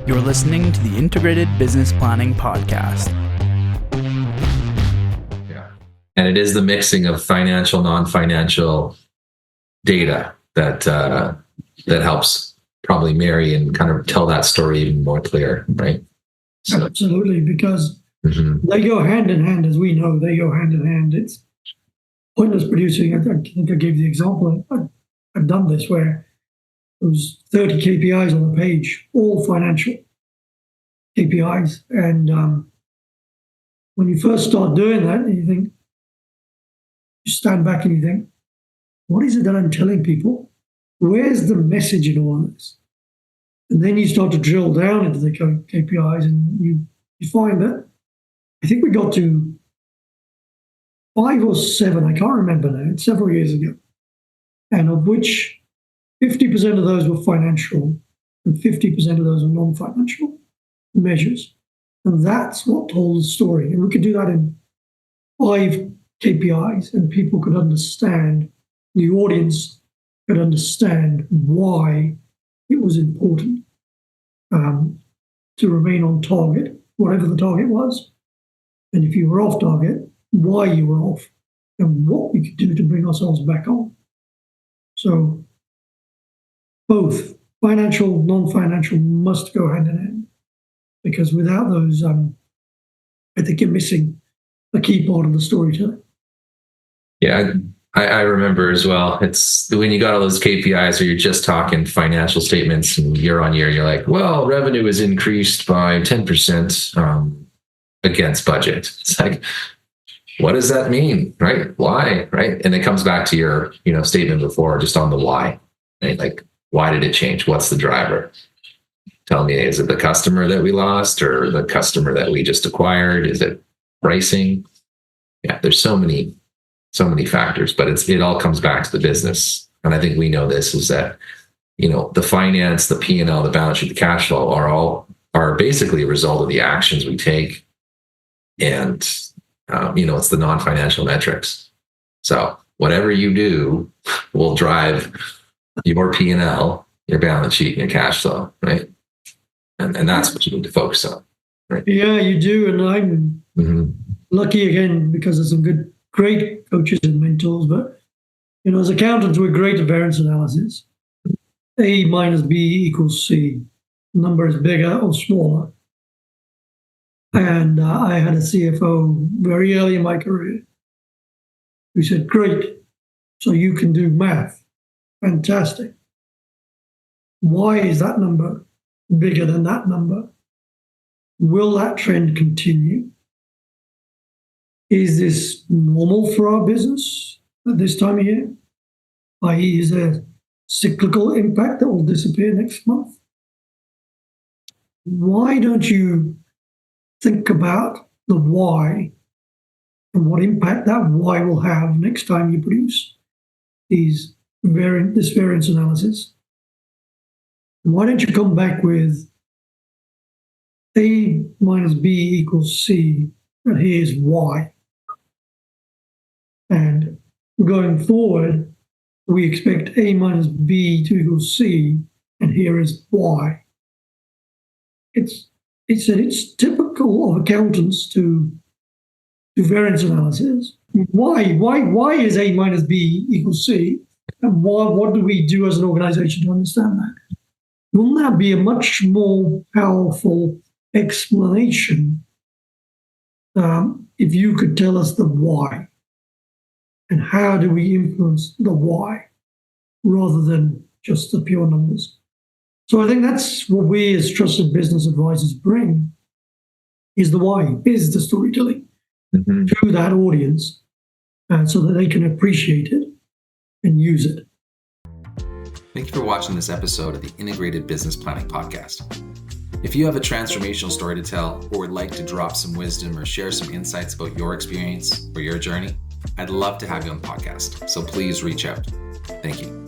You're listening to the Integrated Business Planning Podcast. Yeah. And it is the mixing of financial, non-financial data that helps probably marry and kind of tell that story even more clear, right? So, absolutely, because they go hand in hand, as we know, they go hand in hand. It's pointless producing. I think I gave the example. I've done this where there was 30 KPIs on the page, all financial KPIs. And when you first start doing that, you stand back and you think, what is it that I'm telling people? Where's the message in all of this? And then you start to drill down into the KPIs and you find that I think we got to 5 or 7, I can't remember now, it's several years ago, and of which 50% of those were financial and 50% of those were non-financial measures. And that's what told the story. And we could do that in 5 KPIs and people could understand, the audience could understand why it was important to remain on target, whatever the target was. And if you were off target, why you were off and what we could do to bring ourselves back on. So both financial, non-financial must go hand in hand, because without those, I think you're missing a key part of the storytelling. Yeah, I remember as well. It's when you got all those KPIs where you're just talking financial statements and year on year, you're like, well, revenue is increased by 10% against budget. It's like, what does that mean? Right? Why? Right? And it comes back to your, statement before, just on the why. Right? Like, why did it change? What's the driver? Tell me, is it the customer that we lost or the customer that we just acquired? Is it pricing? Yeah, there's so many factors, but it all comes back to the business. And I think we know this is that, the finance, the P&L, the balance sheet, the cash flow are basically a result of the actions we take. And, it's the non-financial metrics. So whatever you do will drive your P&L, your balance sheet, and your cash flow, right? And that's what you need to focus on, right? Yeah, you do. And I'm lucky again because of some great coaches and mentors. But, as accountants, we're great at variance analysis. A minus B equals C. Number is bigger or smaller. And I had a CFO very early in my career who said, great, so you can do math. Fantastic. Why is that number bigger than that number? Will that trend continue? Is this normal for our business at this time of year? i.e., is there cyclical impact that will disappear next month? Why don't you think about the why and what impact that why will have next time you produce this variance analysis? Why don't you come back with A minus B equals C, and here's why. And going forward, we expect A minus B to equal C, and here is why. It's typical of accountants to do variance analysis. Why is A minus B equals C? And what do we do as an organization to understand that? Wouldn't that be a much more powerful explanation if you could tell us the why? And how do we influence the why rather than just the pure numbers? So I think that's what we as trusted business advisors bring, is the why, is the storytelling to that audience so that they can appreciate it and use it. Thank you for watching this episode of the Integrated Business Planning Podcast. If you have a transformational story to tell or would like to drop some wisdom or share some insights about your experience or your journey, I'd love to have you on the podcast. So please reach out. Thank you.